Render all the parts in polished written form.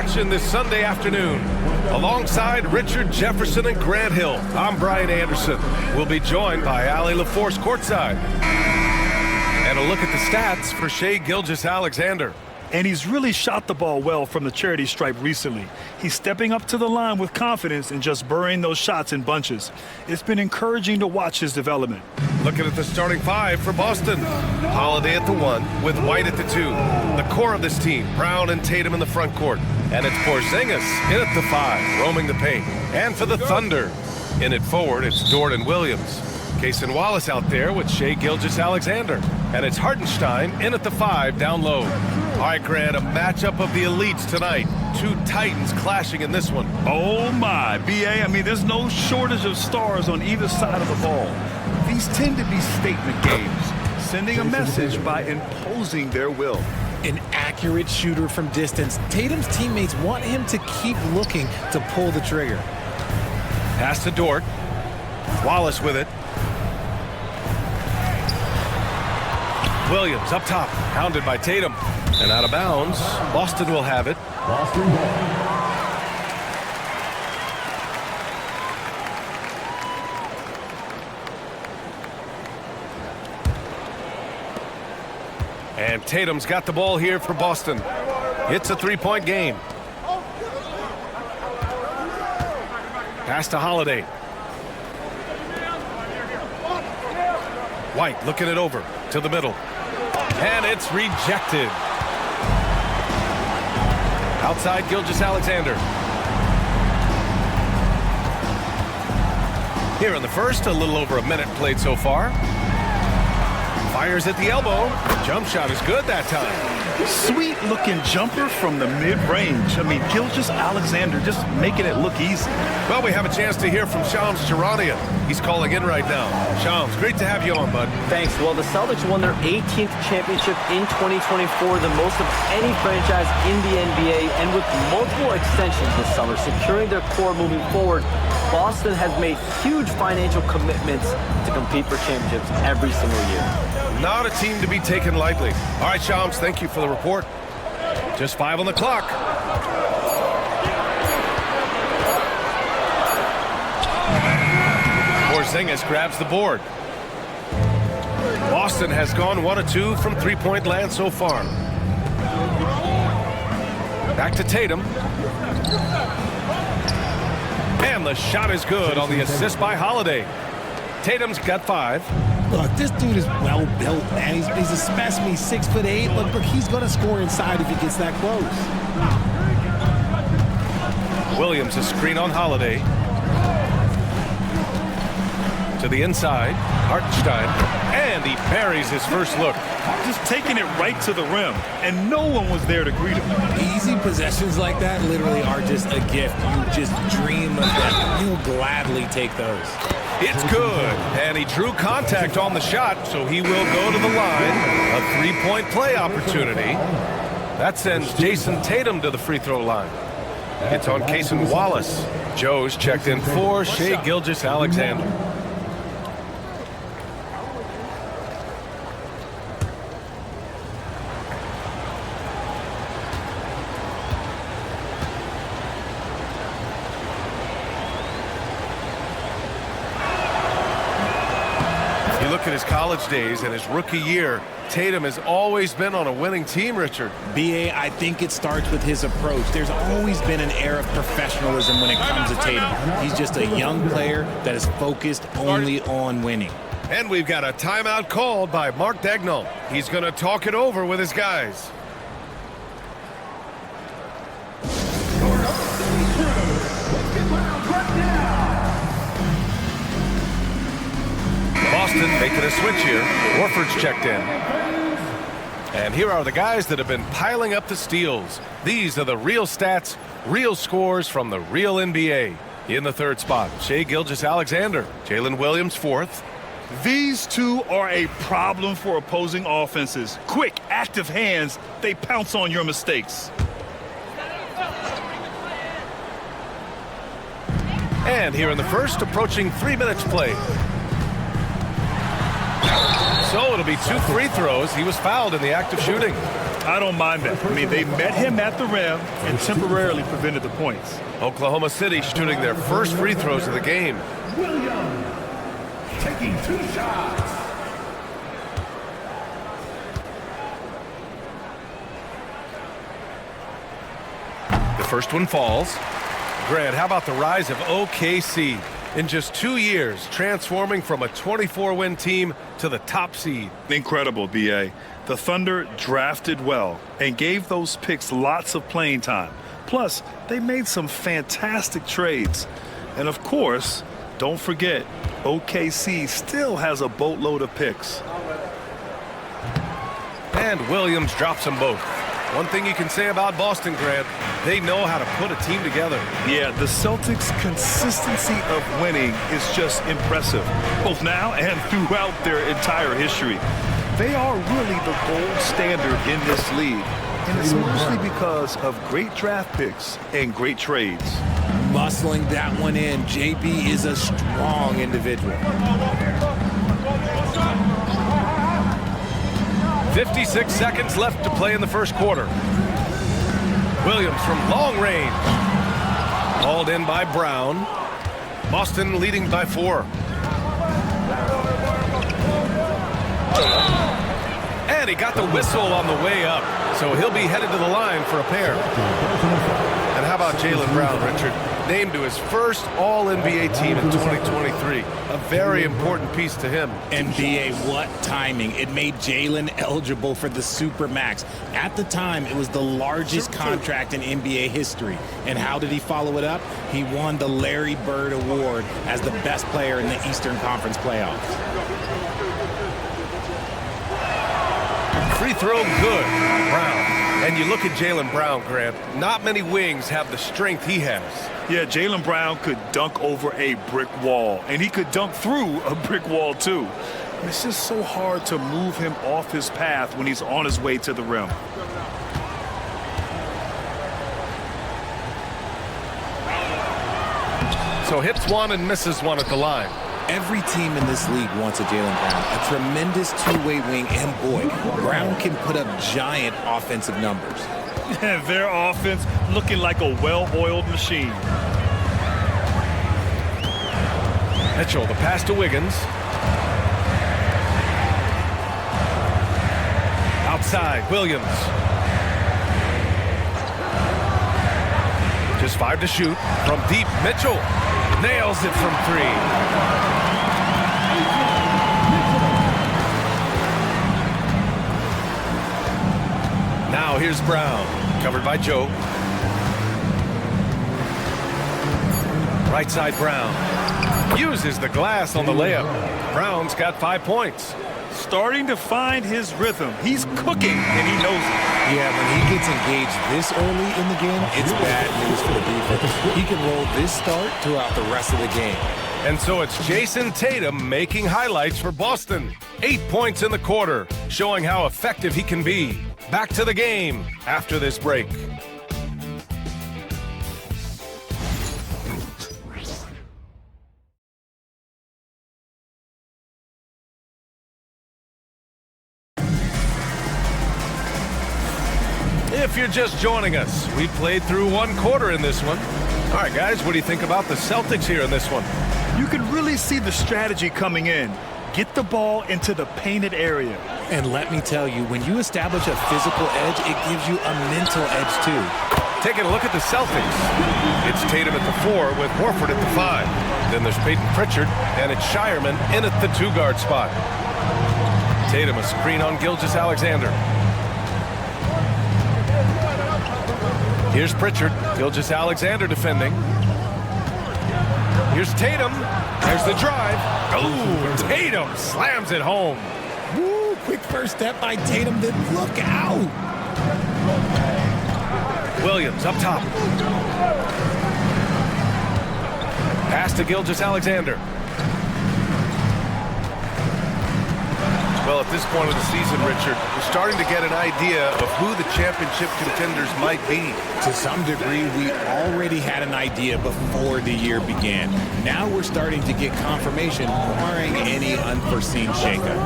action this Sunday afternoon. Alongside Richard Jefferson and Grant Hill, I'm Brian Anderson. We'll be joined by Allie LaForce courtside. And a look at the stats for Shai Gilgeous-Alexander. And he's really shot the ball well from the charity stripe recently. He's stepping up to the line with confidence and just burying those shots in bunches. It's been encouraging to watch his development. Looking at the starting five for Boston. Holiday at the 1 with White at the 2. The core of this team, Brown and Tatum in the front court. And it's Porzingis in at the 5, roaming the paint. And for the Thunder, in it forward, it's Dort and Williams. Cason Wallace out there with Shai Gilgeous-Alexander. And it's Hartenstein in at the 5 down low. All right, Grant, a matchup of the elites tonight. Two Titans clashing in this one. Oh, my. B.A., I mean, there's no shortage of stars on either side of the ball. These tend to be statement games, sending a message by imposing their will. An accurate shooter from distance. Tatum's teammates want him to keep looking to pull the trigger. Pass to Dort. Wallace with it. Williams up top, hounded by Tatum. And out of bounds, Boston will have it. Boston ball. And Tatum's got the ball here for Boston. It's a three-point game. Pass to Holiday. White looking it over to the middle. And it's rejected. Outside Gilgeous-Alexander. Here in the first, a little over a minute played so far. Fires at the elbow. Jump shot is good that time. Sweet-looking jumper from the mid-range. I mean, Gilgeous-Alexander just making it look easy. Well, we have a chance to hear from Shams Charania. He's calling in right now. Shams, great to have you on, bud. Thanks. Well, the Celtics won their 18th championship in 2024, the most of any franchise in the NBA, and with multiple extensions this summer, securing their core moving forward, Boston has made huge financial commitments to compete for championships every single year. Not a team to be taken lightly. All right, Shams, thank you for the report. Just 5 on the clock. Porzingis grabs the board. Boston has gone 1 of 2 from three-point land so far. Back to Tatum. And the shot is good on the assist by Holiday. Tatum's got 5. Look, this dude is well built, man. He's a specimen. He's 6'8". Look, he's going to score inside if he gets that close. Williams, a screen on Holiday. To the inside, Hartenstein, and he buries his first look. Just taking it right to the rim, and no one was there to greet him. Easy possessions like that literally are just a gift. You just dream of them. You'll gladly take those. It's good, and he drew contact on the shot, so he will go to the line. A three-point play opportunity. That sends Jason Tatum to the free throw line. It's on Cason Wallace. Joe's checked in for Shai Gilgeous-Alexander. Look at his college days and his rookie year. Tatum has always been on a winning team, Richard. B.A., I think it starts with his approach. There's always been an air of professionalism when it comes to Tatum. He's just a young player that is focused only on winning. And we've got a timeout called by Mark Daigneault. He's going to talk it over with his guys. Boston making a switch here. Horford's checked in. And here are the guys that have been piling up the steals. These are the real stats, real scores from the real NBA. In the third spot, Shai Gilgeous-Alexander. Jalen Williams, 4th. These two are a problem for opposing offenses. Quick, active hands, they pounce on your mistakes. And here in the first, approaching 3 minutes played. So it'll be 2 free throws. He was fouled in the act of shooting. I don't mind that. I mean, they met him at the rim and temporarily prevented the points. Oklahoma City shooting their first free throws of the game. Williams taking 2 shots. The first one falls. Grant, how about the rise of OKC? In just 2 years, transforming from a 24-win team to the top seed. Incredible, B.A. The Thunder drafted well and gave those picks lots of playing time. Plus, they made some fantastic trades. And of course, don't forget, OKC still has a boatload of picks. And Williams drops them both. One thing you can say about Boston, Grant, they know how to put a team together. Yeah, the Celtics' consistency of winning is just impressive, both now and throughout their entire history. They are really the gold standard in this league, and it's mostly because of great draft picks and great trades. Muscling that one in. JB is a strong individual. 56 seconds left to play in the first quarter. Williams from long range. Hauled in by Brown. Boston leading by 4. And he got the whistle on the way up, so he'll be headed to the line for a pair. And how about Jaylen Brown, Richard? Named to his first All-NBA team in 2023. A very important piece to him. NBA, what timing. It made Jaylen eligible for the Supermax. At the time, it was the largest contract in NBA history. And how did he follow it up? He won the Larry Bird Award as the best player in the Eastern Conference playoffs. Free throw good. Brown. And you look at Jaylen Brown, Grant. Not many wings have the strength he has. Yeah, Jaylen Brown could dunk over a brick wall, and he could dunk through a brick wall, too. It's just so hard to move him off his path when he's on his way to the rim. So hits one and misses one at the line. Every team in this league wants a Jaylen Brown, a tremendous two-way wing, and boy, Brown can put up giant offensive numbers. Their offense looking like a well-oiled machine. Mitchell, the pass to Wiggins. Outside, Williams. Just 5 to shoot. From deep, Mitchell nails it from 3. Now here's Brown, covered by Joe. Right side, Brown. Uses the glass on the layup. Brown's got 5 points. Starting to find his rhythm. He's cooking, and he knows it. Yeah, when he gets engaged this early in the game, it's bad news for the defense. He can roll this start throughout the rest of the game. And so it's Jason Tatum making highlights for Boston. 8 points in the quarter, showing how effective he can be. Back to the game after this break. If you're just joining us, we played through 1 quarter in this one. All right, guys, what do you think about the Celtics here in this one? You can really see the strategy coming in. Get the ball into the painted area. And let me tell you, when you establish a physical edge, it gives you a mental edge, too. Taking a look at the Celtics. It's Tatum at the 4 with Horford at the 5. Then there's Peyton Pritchard, and it's Shireman in at the 2-guard spot. Tatum a screen on Gilgeous-Alexander. Here's Pritchard. Gilgeous-Alexander defending. Here's Tatum. There's the drive. Oh, Tatum slams it home. Woo, quick first step by Tatum, then look out. Williams up top. Pass to Gilgeous-Alexander. Well, at this point of the season, Richard, we're starting to get an idea of who the championship contenders might be. To some degree, we already had an idea before the year began. Now we're starting to get confirmation, barring any unforeseen shakeup.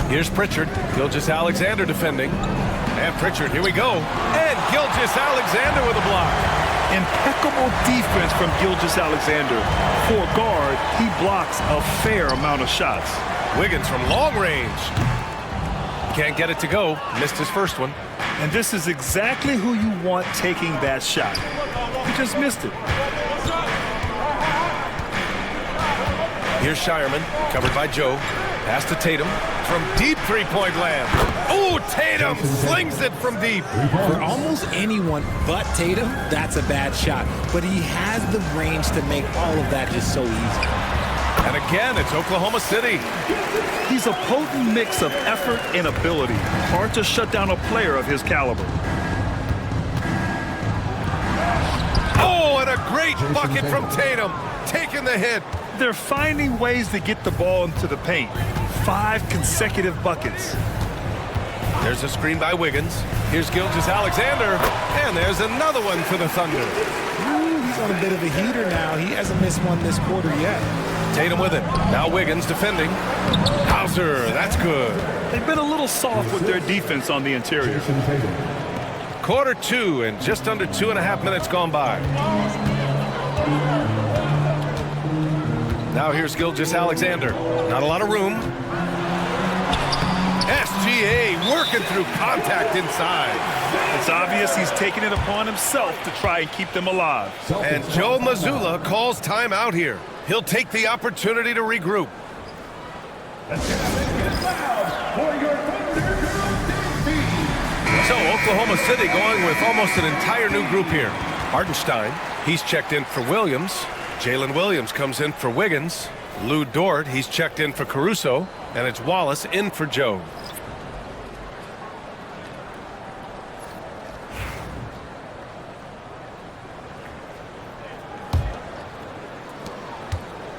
Here's Pritchard. Gilgeous-Alexander defending. And Pritchard, here we go. And Gilgeous-Alexander with a block. Impeccable defense from Gilgeous-Alexander. For a guard, he blocks a fair amount of shots. Wiggins from long range. Can't get it to go. Missed his first one. And this is exactly who you want taking that shot. He just missed it. Here's Shireman, covered by Joe. Pass to Tatum from deep three-point land. Oh, Tatum slings it from deep. For almost anyone but Tatum, that's a bad shot. But he has the range to make all of that just so easy. And again, it's Oklahoma City. He's a potent mix of effort and ability. Hard to shut down a player of his caliber. Oh, and a great bucket from Tatum. Taking the hit. They're finding ways to get the ball into the paint. 5 consecutive buckets. There's a screen by Wiggins. Here's Gilgeous-Alexander. And there's another one for the Thunder. Ooh, he's on a bit of a heater now. He hasn't missed one this quarter yet. Tatum with it. Now Wiggins defending. Hauser, that's good. They've been a little soft with their defense on the interior. Quarter 2 and just under 2.5 minutes gone by. Now here's Gilgeous-Alexander. Not a lot of room. SGA working through contact inside. It's obvious he's taking it upon himself to try and keep them alive. And Joe Mazzulla calls timeout here. He'll take the opportunity to regroup. So Oklahoma City going with almost an entire new group here. Hartenstein, he's checked in for Williams. Jalen Williams comes in for Wiggins. Lou Dort, he's checked in for Caruso. And it's Wallace in for Joe.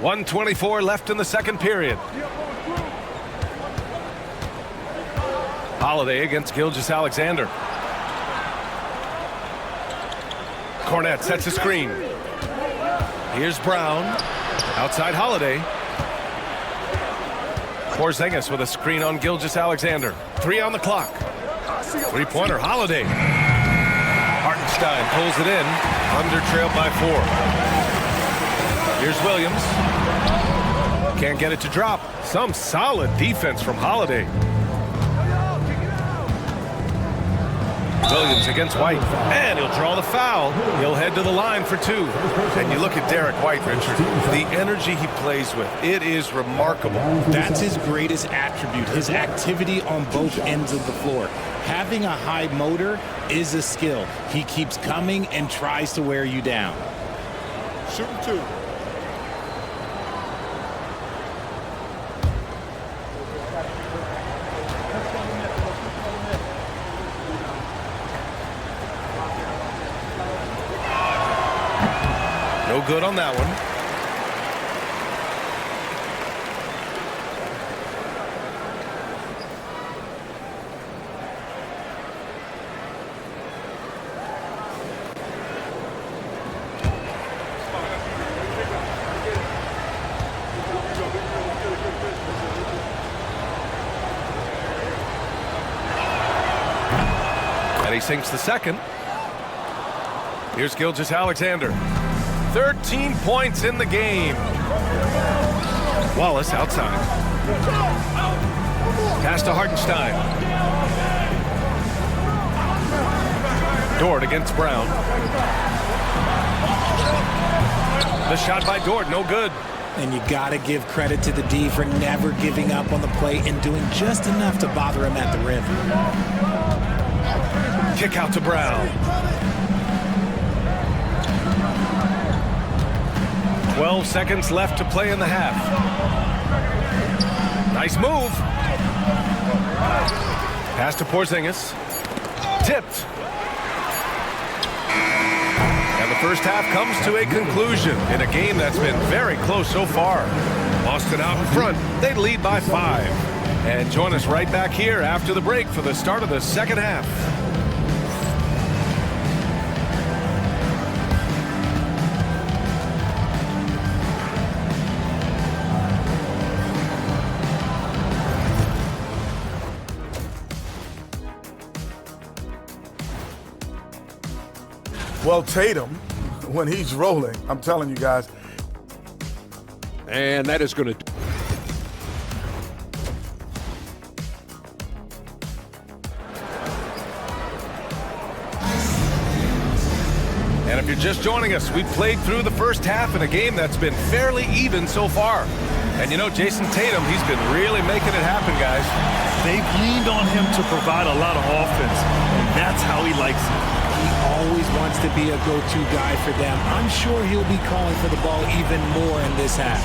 .124 left in the second period. Holiday against Gilgeous-Alexander. Cornette sets a screen. Here's Brown. Outside Holiday. Porzingis with a screen on Gilgeous-Alexander. 3 on the clock. Three-pointer, Holiday. Hartenstein pulls it in. Under trailed by 4. Here's Williams. Can't get it to drop. Some solid defense from Holiday. Williams against White. And he'll draw the foul. He'll head to the line for 2. And you look at Derek White, Richard. The energy he plays with, it is remarkable. That's his greatest attribute, his activity on both ends of the floor. Having a high motor is a skill. He keeps coming and tries to wear you down. Shooting 2. No good on that one. And he sinks the second. Here's Gilgeous-Alexander. 13 points in the game. Wallace outside. Pass to Hartenstein. Dort against Brown. The shot by Dort, no good. And you got to give credit to the D for never giving up on the play and doing just enough to bother him at the rim. Kick out to Brown. 12 seconds left to play in the half. Nice move. Pass to Porzingis. Tipped. And the first half comes to a conclusion in a game that's been very close so far. Boston out in front. They lead by 5. And join us right back here after the break for the start of the second half. Well, Tatum, when he's rolling, I'm telling you guys. And that is going to And if you're just joining us, we've played through the first half in a game that's been fairly even so far. And you know, Jason Tatum, he's been really making it happen, guys. They've leaned on him to provide a lot of offense, and that's how he likes it. He always wants to be a go-to guy for them. I'm sure he'll be calling for the ball even more in this half.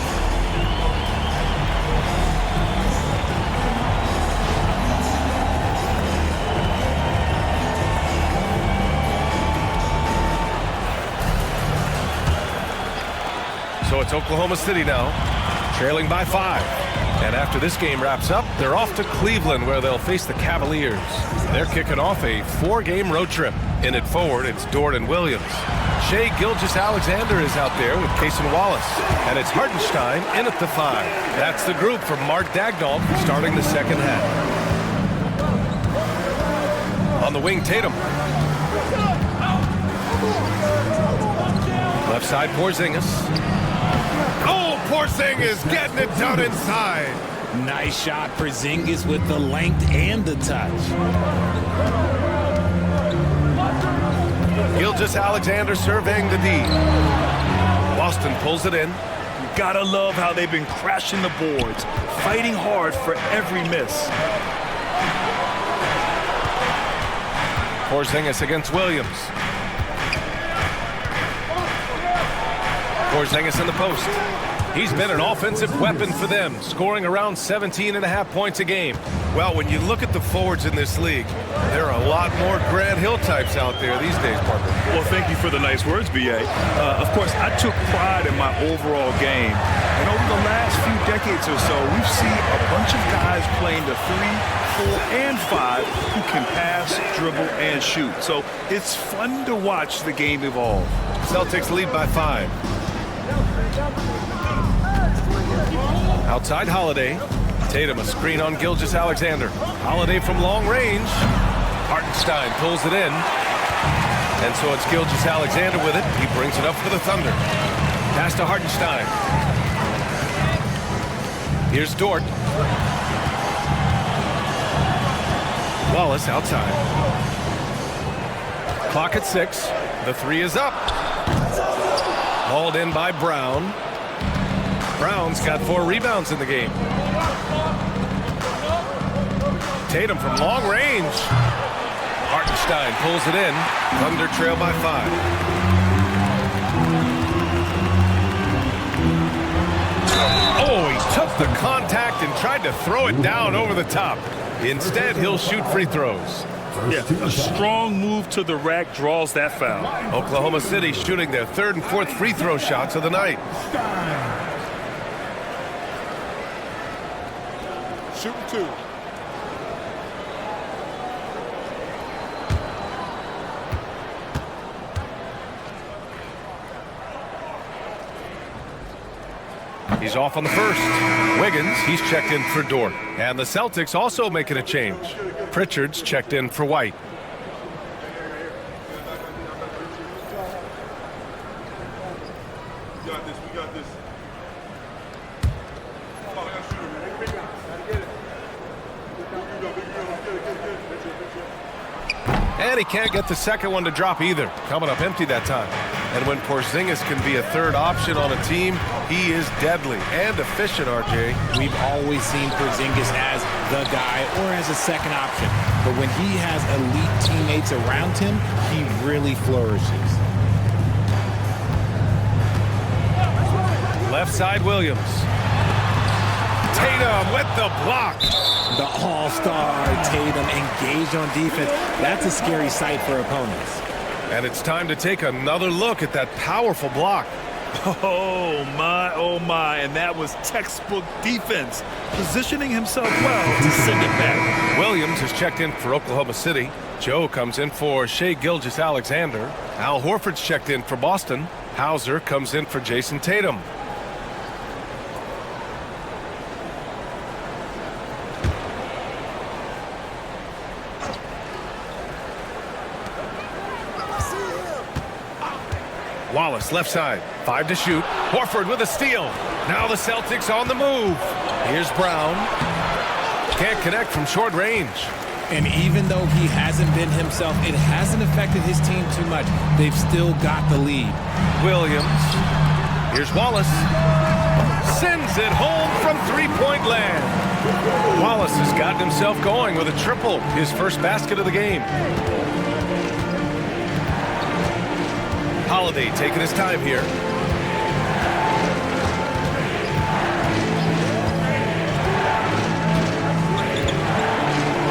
So it's Oklahoma City now, trailing by 5. And after this game wraps up, they're off to Cleveland, where they'll face the Cavaliers. They're kicking off a 4-game road trip. In it forward, it's Dort and Williams. Shai Gilgeous-Alexander is out there with Cason Wallace. And it's Hartenstein in at the 5. That's the group from Mark Daigneault starting the second half. On the wing, Tatum. Left side, Porzingis. Oh, Porzingis getting it done inside. Nice shot, Porzingis with the length and the touch. Gilgeous-Alexander surveying the D. Boston pulls it in. You gotta love how they've been crashing the boards, fighting hard for every miss. Porzingis against Williams. Porzingis in the post. He's been an offensive weapon for them, scoring around 17.5 points a game. Well, when you look at the forwards in this league, there are a lot more Grant Hill types out there these days, Parker. Well, thank you for the nice words, B.A. Of course, I took pride in my overall game. And over the last few decades or so, we've seen a bunch of guys playing the 3, 4, and 5 who can pass, dribble, and shoot. So it's fun to watch the game evolve. Celtics lead by 5. Outside Holiday. Tatum a screen on Gilgeous-Alexander. Holiday from long range. Hartenstein pulls it in. And so it's Gilgeous-Alexander with it. He brings it up for the Thunder. Pass to Hartenstein. Here's Dort. Wallace outside. Clock at 6. The 3 is up. Hauled in by Brown. Brown's got 4 rebounds in the game. Tatum from long range. Hartenstein pulls it in. Thunder trail by 5. Oh, he took the contact and tried to throw it down over the top. Instead, he'll shoot free throws. Yeah, a strong move to the rack draws that foul. Oklahoma City shooting their 3rd and 4th free throw shots of the night. shoot 2. He's off on the first. Wiggins, he's checked in for Dort. And the Celtics also making a change. Pritchard's checked in for White. We got this. And he can't get the second one to drop either. Coming up empty that time. And when Porzingis can be a third option on a team, he is deadly and efficient, RJ. We've always seen Porzingis as the guy or as a second option. But when he has elite teammates around him, he really flourishes. Left side, Williams. Tatum with the block. The all-star Tatum engaged on defense. That's a scary sight for opponents. And it's time to take another look at that powerful block. Oh my, and that was textbook defense. Positioning himself well to send it back. Williams has checked in for Oklahoma City. Joe comes in for Shai Gilgeous-Alexander. Al Horford's checked in for Boston. Hauser comes in for Jason Tatum. Wallace left side. 5 to shoot. Horford with a steal. Now the Celtics on the move. Here's Brown. Can't connect from short range. And even though he hasn't been himself, it hasn't affected his team too much. They've still got the lead. Williams. Here's Wallace. Sends it home from three-point land. Wallace has gotten himself going with a triple, his first basket of the game. Holiday taking his time here.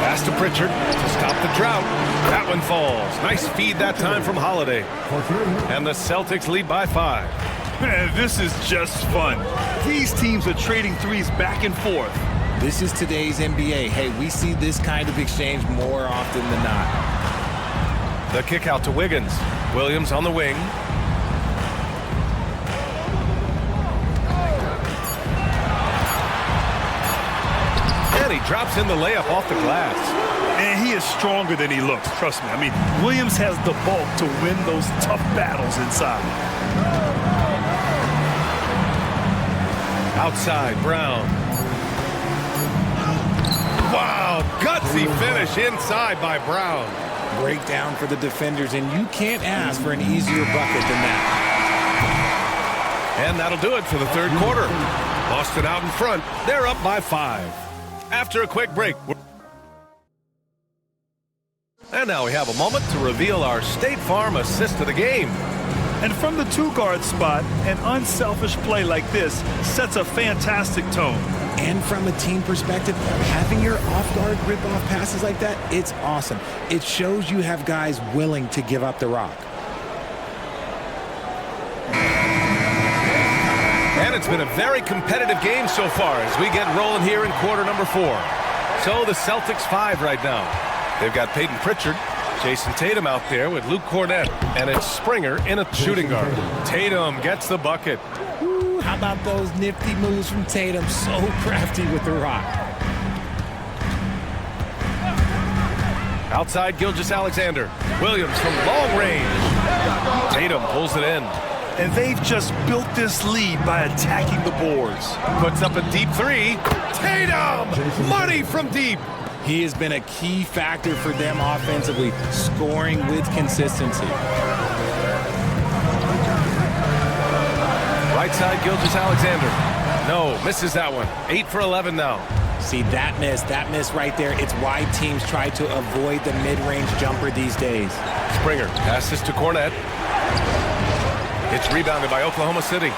Pass to Pritchard to stop the drought. That one falls. Nice feed that time from Holiday. And the Celtics lead by 5. Man, this is just fun. These teams are trading threes back and forth. This is today's NBA. Hey, we see this kind of exchange more often than not. The kick out to Wiggins. Williams on the wing. And he drops in the layup off the glass. And he is stronger than he looks, trust me. I mean, Williams has the bulk to win those tough battles inside. Outside, Brown. Wow, gutsy finish inside by Brown. Breakdown for the defenders, and you can't ask for an easier bucket than that. And that'll do it for the third quarter. Boston out in front. They're up by 5. After a quick break. And now we have a moment to reveal our State Farm assist of the game. And from the two-guard spot, an unselfish play like this sets a fantastic tone. And from a team perspective, having your off-guard rip-off passes like that, it's awesome. It shows you have guys willing to give up the rock. And it's been a very competitive game so far as we get rolling here in quarter number 4. So the Celtics 5 right now. They've got Peyton Pritchard, Jason Tatum out there with Luke Cornett, and it's Springer in a shooting guard. Tatum gets the bucket. Ooh, how about those nifty moves from Tatum? So crafty with the rock. Outside, Gilgeous-Alexander. Williams from long range. Tatum pulls it in. And they've just built this lead by attacking the boards. Puts up a deep 3. Tatum! Money from deep. He has been a key factor for them offensively, scoring with consistency. Right side, Gilgeous-Alexander. No, misses that one. 8 for 11 now. See, that miss right there. It's why teams try to avoid the mid-range jumper these days. Springer passes to Cornett. It's rebounded by Oklahoma City.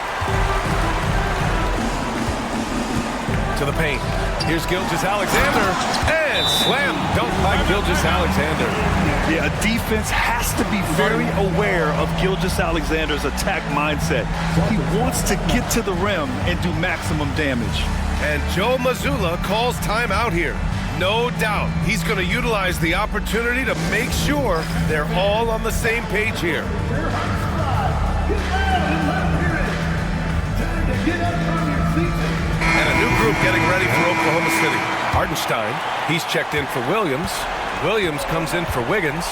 To the paint. Here's Gilgeous-Alexander. And slam dunk by Gilgeous-Alexander. Yeah, defense has to be very aware of Gilgeous-Alexander's attack mindset. He wants to get to the rim and do maximum damage. And Joe Mazzulla calls timeout here. No doubt he's going to utilize the opportunity to make sure they're all on the same page here. And a new group getting ready for Oklahoma City. Hartenstein, he's checked in for Williams. Williams comes in for Wiggins.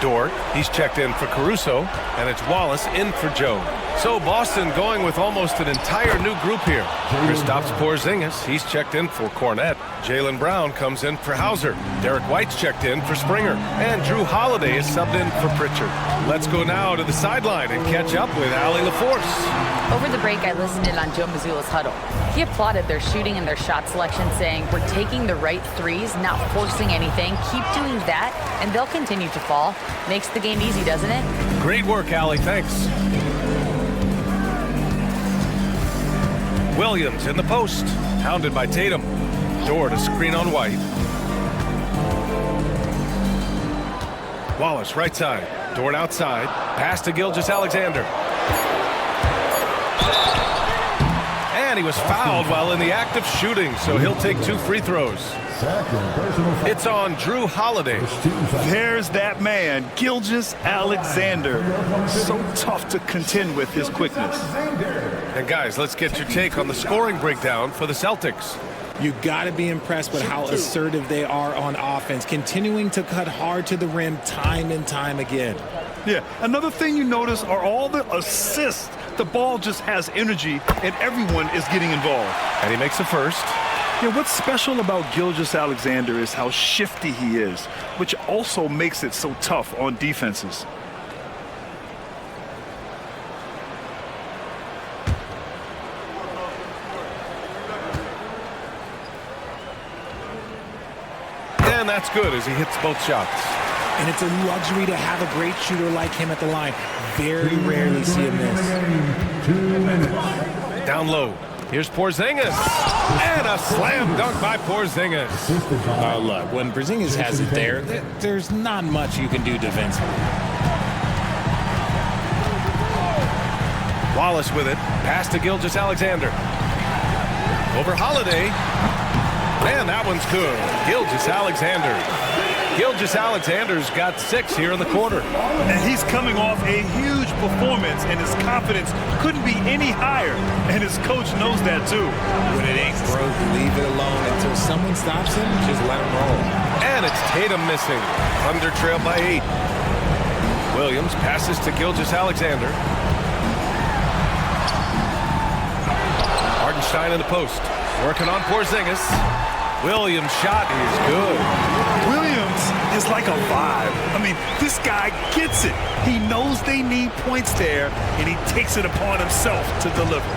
Dort, he's checked in for Caruso. And it's Wallace in for Joe. So Boston going with almost an entire new group here. Kristaps Porzingis, he's checked in for Cornett. Jaylen Brown comes in for Hauser. Derek White's checked in for Springer. And Drew Holiday is subbed in for Pritchard. Let's go now to the sideline and catch up with Allie LaForce. Over the break, I listened in on Joe Mazzulla's huddle. He applauded their shooting and their shot selection, saying, "We're taking the right threes, not forcing anything. Keep doing that, and they'll continue to fall." Makes the game easy, doesn't it? Great work, Allie. Thanks. Williams in the post, hounded by Tatum. Dort a screen on White. Wallace right side. Dort outside. Pass to Gilgeous-Alexander. And he was fouled while in the act of shooting, so he'll take 2 free throws. It's on Drew Holiday. There's that man, Gilgeous-Alexander. So tough to contend with his quickness. And guys, let's get your take on the scoring breakdown for the Celtics. You got to be impressed with how assertive they are on offense, continuing to cut hard to the rim time and time again. Yeah, another thing you notice are all the assists. The ball just has energy, and everyone is getting involved. And he makes the first. Yeah, what's special about Gilgeous-Alexander is how shifty he is, which also makes it so tough on defenses. And that's good as he hits both shots. And it's a luxury to have a great shooter like him at the line. Very rarely see him miss. 2 minutes. Down low. Here's Porzingis. And a slam dunk by Porzingis. Oh, look, when Porzingis has it there, there's not much you can do defensively. Wallace with it. Pass to Gilgeous-Alexander. Over Holiday. Man, that one's good. Gilgeous-Alexander. Gilgeous-Alexander's got 6 here in the quarter. And he's coming off a huge performance, and his confidence couldn't be any higher. And his coach knows that, too. When it ain't broke, leave it alone until someone stops him. Just let him roll. And it's Tatum missing. Thunder trail by 8. Williams passes to Gilgeous-Alexander. Hartenstein in the post. Working on Porzingis. Williams' shot is good. Williams is like a vibe. I mean, this guy gets it. He knows they need points there, and he takes it upon himself to deliver.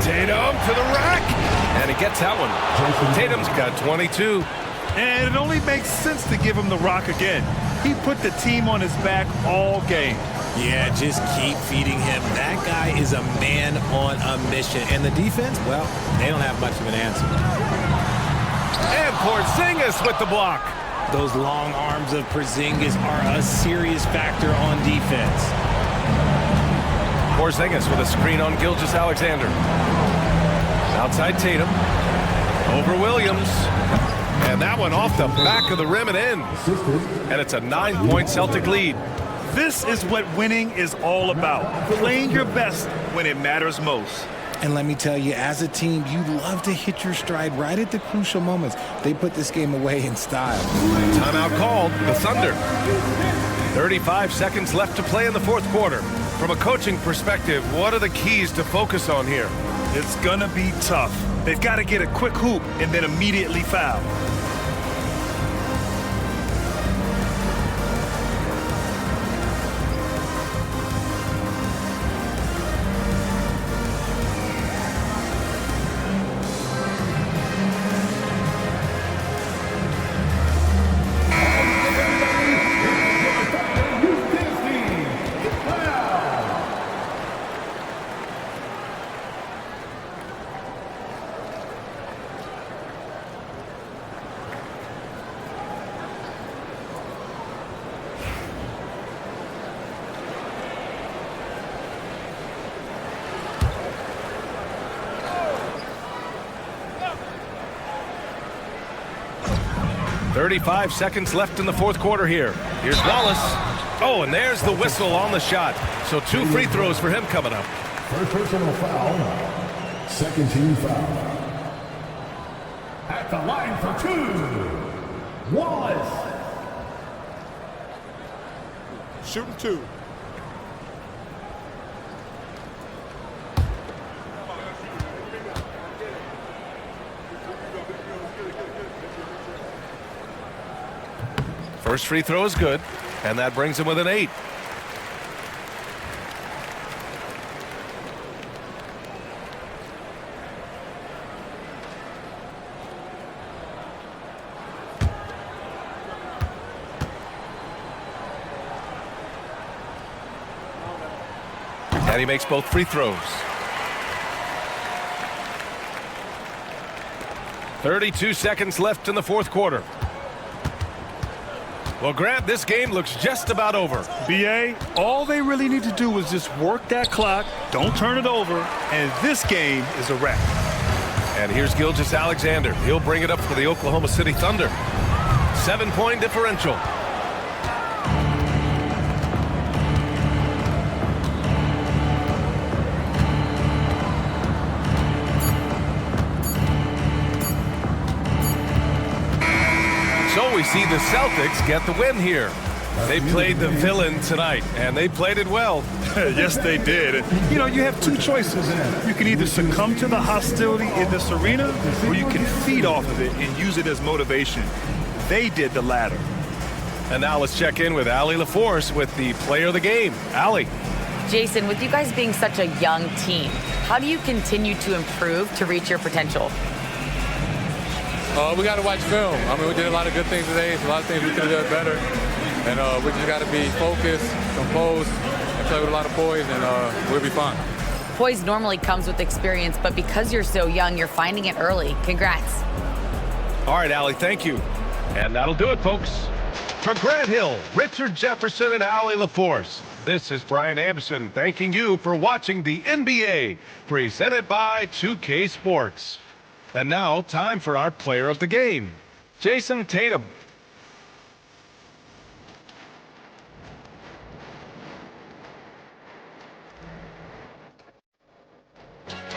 Tatum to the rack. And he gets that one. Tatum's got 22. And it only makes sense to give him the rock again. He put the team on his back all game. Yeah, just keep feeding him. That guy is a man on a mission. And the defense, well, they don't have much of an answer. And Porzingis with the block. Those long arms of Porzingis are a serious factor on defense. Porzingis with a screen on Gilgeous-Alexander. Outside Tatum. Over Williams. And that one off the back of the rim and in. And it's a 9-point Celtic lead. This is what winning is all about. Playing your best when it matters most. And let me tell you, as a team, you love to hit your stride right at the crucial moments. They put this game away in style. Timeout called. The Thunder. 35 seconds left to play in the fourth quarter. From a coaching perspective, what are the keys to focus on here? It's gonna be tough. They've got to get a quick hoop and then immediately foul. .35 seconds left in the fourth quarter here. Here's Wallace. Oh, and there's the whistle on the shot. So 2 free throws for him coming up. First personal foul. Second team foul. At the line for 2. Wallace. Shooting 2. First free throw is good, and that brings him with an 8. And he makes both free throws. 32 seconds left in the fourth quarter. Well, Grant, this game looks just about over. BA, all they really need to do is just work that clock, don't turn it over, and this game is a wrap. And here's Gilgeous-Alexander. He'll bring it up for the Oklahoma City Thunder. 7-point differential. So we see the Celtics get the win here. They played the villain tonight, and they played it well. Yes, they did. And, you have two choices. You can either succumb to the hostility in this arena, or you can feed off of it and use it as motivation. They did the latter. And now let's check in with Allie LaForce with the player of the game. Allie. Jason, with you guys being such a young team, how do you continue to improve to reach your potential? We got to watch film. I mean, we did a lot of good things today. A lot of things we could have done better. And we just got to be focused, composed, and play with a lot of poise, and we'll be fine. Poise normally comes with experience, but because you're so young, you're finding it early. Congrats. All right, Allie, thank you. And that'll do it, folks. For Grant Hill, Richard Jefferson, and Allie LaForce, this is Brian Anderson thanking you for watching the NBA, presented by 2K Sports. And now, time for our player of the game, Jason Tatum.